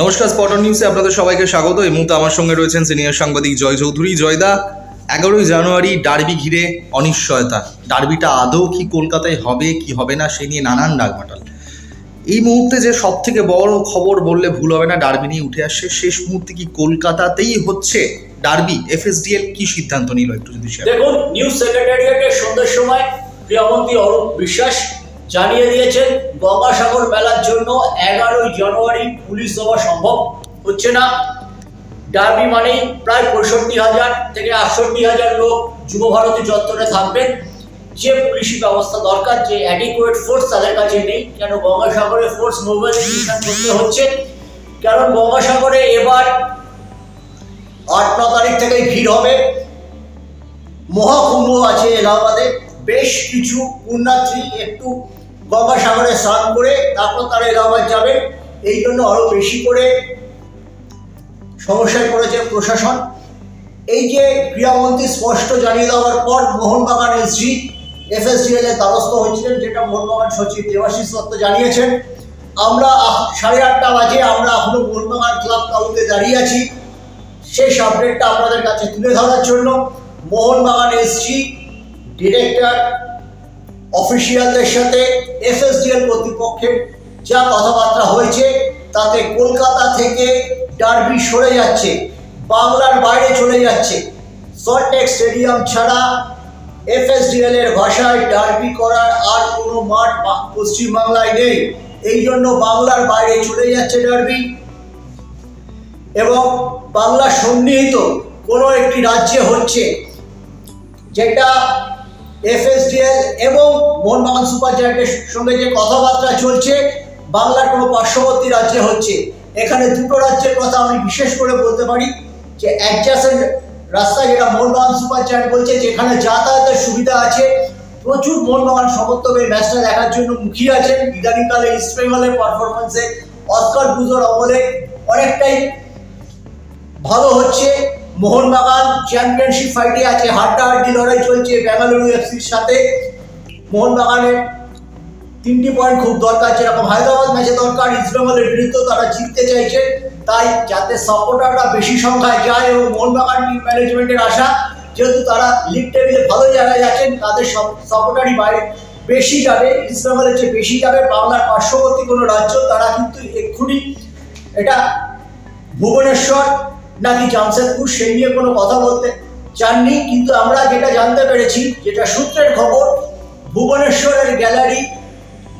নমস্কার, স্পটন নিউজে আপনাদের সবাইকে স্বাগত। এই মুহূর্তে আমার সঙ্গে রয়েছেন সিনিয়র সাংবাদিক জয় চৌধুরী। জয়দা, 11ই জানুয়ারি ডার্বি ঘিরে অনিশ্চয়তা। ডার্বিটা আদৌ কি কলকাতায় হবে কি হবে না সে নিয়ে নানান ডাকবাটাল। এই মুহূর্তে যে সব থেকে বড় খবর বললে ভুল হবে না, ডার্বি নিয়ে উঠে আসছে। শেষ মুহূর্তে কি কলকাতাতেই হচ্ছে ডার্বি? এফএসডিএল কি সিদ্ধান্ত নিল একটু যদি শেয়ার। দেখুন, নিউজ সেক্রেটারিয়েটের সন্ধ্যার সময় ক্রীড়ামন্ত্রী অরূপ বিশ্বাস জানিয়ে দিয়েছেন গঙ্গাসাগর মেলার জন্য 11ই জানুয়ারি পুলিশ দেওয়া সম্ভব হচ্ছে না। ডার্বি মানেই প্রায় 65,000 থেকে 68,000 লোক যুবভারতী চত্বরে থাকবেন। যে পুলিশি ব্যবস্থা দরকার, যে অ্যাডিকুয়েট ফোর্স তাদের কাছে নেই। কেন গঙ্গাসাগরে ফোর্স মোবিলাইজেশন করতে হচ্ছে? কারণ গঙ্গাসাগরে এবার 8-9 তারিখ থেকেই ভিড় হবে। মহাকুম্ভ আছে এলাহাবাদে, বেশ কিছু পুণ্যার্থী একটু গঙ্গাসাগরে স্নান করে তারপর তারা এলাহাবাদ যাবে। এই জন্য আরো বেশি করে সমস্যায় পড়েছে প্রশাসন। এই যে ক্রীড়ামন্ত্রী স্পষ্ট জানিয়ে দেওয়ার পর মোহনবাগান এসজি এফএসডিএল এর দ্বারস্থ হয়েছিলেন, যেটা মোহনবাগান সচিব দেবাশিস দত্ত জানিয়েছেন। আমরা 8:30 বাজে আমরা এখনো মোহনবাগান ক্লাব তালুকে দাঁড়িয়ে আছি। সেই আপডেটটা আপনাদের কাছে তুলে ধরার জন্য মোহনবাগান এসজি ডিরেক্টর অফিসিয়ালদের সাথে এফএসডিএল কর্তৃপক্ষের যা কথাবার্তা হয়েছে তাতে কলকাতা থেকে ডার্বি সরে যাচ্ছে, বাংলার বাইরে চলে যাচ্ছে। সল্টলেক স্টেডিয়াম ছাড়া এফএসডিএল এর ভাষায় ডার্বি করার আর কোনো মাঠ পশ্চিমবাংলায় নেই। এই জন্য বাংলার বাইরে চলে যাচ্ছে ডার্বি, এবং বাংলা সন্নিহিত কোনো একটি রাজ্যে হচ্ছে, যেটা এফএসডিএল এবং মোহনবাগান সুপার জায়ান্টের সঙ্গে যে কথাবার্তা চলছে বাংলার কোনো পার্শ্ববর্তী রাজ্যে হচ্ছে। এখানে দুটো রাজ্যের কথা আমি বিশেষ করে বলতে পারি, যে অ্যাডজাসেন্ট রাস্তা যেটা মোহনবাগান সুপার জায়ান্ট বলছে, যেখানে যাতায়াতের সুবিধা আছে। প্রচুর মোহনবাগান সমর্থক এই ম্যাচটা দেখার জন্য মুখিয়ে আছেন। ইদানিংকালে ইস্ট বেঙ্গলের পারফরমেন্সে অস্কার পুজোর আমলে অনেকটাই ভালো হচ্ছে। মোহনবাগান চ্যাম্পিয়নশিপ ফাইটে আছে, হাড্ডাহাড্ডি লড়াই চলছে বেঙ্গালুরু এফসির সাথে। মোহনবাগানের 3টি পয়েন্ট খুব দরকার, যেরকম হায়দ্রাবাদ ম্যাচে দরকার। ইস্ট বেঙ্গলের বিরুদ্ধে তারা জিততে চাইছে, তাই যাতে সাপোর্টাররা বেশি সংখ্যায় যায়। এবং মোহনবাগান টিম ম্যানেজমেন্টের আশা, যেহেতু তারা লিগ টেবিলে ভালো জায়গায় যাচ্ছেন, তাদের সাপোর্টারই বাইরে বেশি যাবে, ইস্ট বেঙ্গলের চেয়ে বেশি যাবে। বাংলার পার্শ্ববর্তী কোনো রাজ্য তারা কিন্তু এক্ষুনি এটা ভুবনেশ্বর নাকি জামশেদপুর সেই নিয়ে কোনো কথা বলতে চাননি। কিন্তু আমরা যেটা জানতে পেরেছি, যেটা সূত্রের খবর, ভুবনেশ্বরের গ্যালারি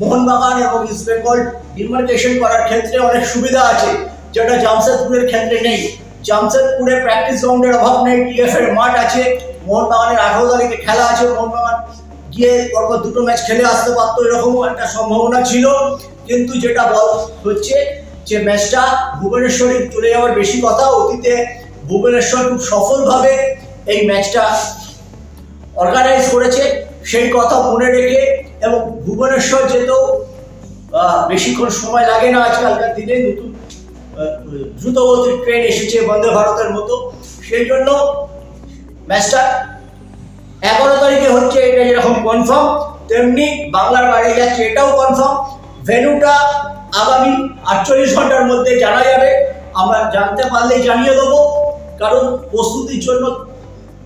মোহনবাগান এবং ইস্ট বেঙ্গল ডিমার্কেশন করার ক্ষেত্রে অনেক সুবিধা আছে, যেটা জামশেদপুরের ক্ষেত্রে নেই। জামশেদপুরে প্র্যাকটিস গ্রাউন্ডের অভাব নেই, টিএফ এর মাঠ আছে। মোহনবাগানের 18 তারিখে খেলা আছে, মোহনবাগান গিয়ে পরপর 2টো ম্যাচ খেলে আসতে পারতো, এরকমও একটা সম্ভাবনা ছিল। কিন্তু যেটা হচ্ছে যে ম্যাচটা ভুবনেশ্বরে চলে যাওয়ার বেশি কথা। অতীতে ভুবনেশ্বর খুব সফলভাবে এই ম্যাচটা অর্গানাইজ করেছে, সেই কথা মনে রেখে, এবং ভুবনেশ্বর যেতেও বেশিক্ষণ সময় লাগে না আজকালকার দিনে। নতুন দ্রুতগতির ট্রেন এসেছে বন্দে ভারতের মতো, সেই জন্য ম্যাচটা 11 তারিখে হচ্ছে, এটা যেরকম কনফার্ম, তেমনি বাংলার বাইরে যাচ্ছে এটাও কনফার্ম। ভেন্যুটা আগামী 48 ঘন্টার মধ্যে জানা যাবে। আমরা জানতে পারলেই জানিয়ে দেবো, কারণ প্রস্তুতির জন্য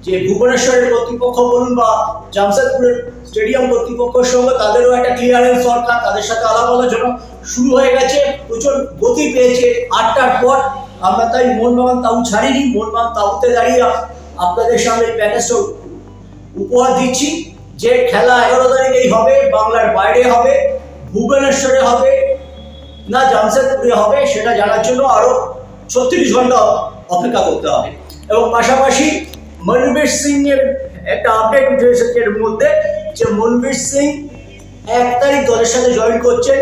যে ভুবনেশ্বরের কর্তৃপক্ষ বলুন বা জামশেদপুরের স্টেডিয়াম কর্তৃপক্ষের সঙ্গে তাদেরও একটা ক্লিয়ারেন্স দরকার। তাদের সাথে আলাপ আলোচনা শুরু হয়ে গেছে, প্রচুর গতি পেয়েছে 8টার পর। আমরা তাই মোহনবাগান তাউ ছাড়িনি, মোহনবাগান তাউতে দাঁড়িয়ে আপনাদের সামনে প্যাকেজটা উপহার দিচ্ছি, যে খেলা 11 তারিখেই হবে, বাংলার বাইরে হবে, ভুবনেশ্বরে হবে না জামশেদপুরে হবে সেটা জানার জন্য আরো 36 ঘন্টা অপেক্ষা করতে হবে। এবং পাশাপাশি মনবীর সিং এর একটা আপডেট উঠে এসেছে এর মধ্যে, যে মনবীর সিং 1 তারিখ দলের সাথে জয়েন করছেন।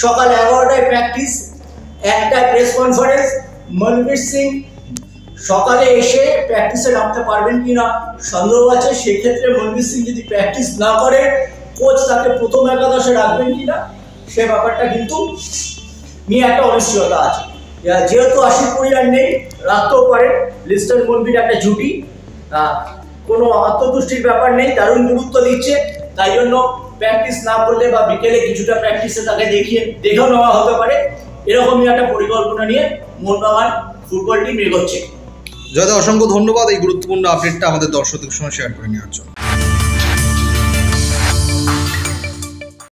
সকাল 11টায় প্র্যাকটিস, 1টায় প্রেস কনফারেন্স। মনবীর সিং সকালে এসে প্র্যাকটিসে নামতে পারবেন কিনা সন্দেহ আছে। সেক্ষেত্রে মনবীর সিং যদি প্র্যাকটিস না করে, কোচ তাকে প্রথম একাদশে রাখবেন কিনা সে ব্যাপারটা কিন্তু নিয়ে একটা অনিশ্চয়তা আছে। যেহেতু আশিক কুরিয়ার নেই, রাখতেও পারেন। লিস্টার মনবীর একটা জুটি, কোনো আত্মতুষ্টির ব্যাপার নেই, দারুণ গুরুত্ব দিচ্ছে। তাই জন্য প্র্যাকটিস না করলে বা বিকেলে কিছুটা প্র্যাকটিসে তাকে দেখেও নেওয়া হতে পারে। এরকমই একটা পরিকল্পনা নিয়ে মোহনবাগান ফুটবল টিম এগোচ্ছে। জয়দা, অসংখ্য ধন্যবাদ এই গুরুত্বপূর্ণ আপডেটটা আমাদের দর্শকদের সঙ্গে শেয়ার করে নেওয়ার জন্য।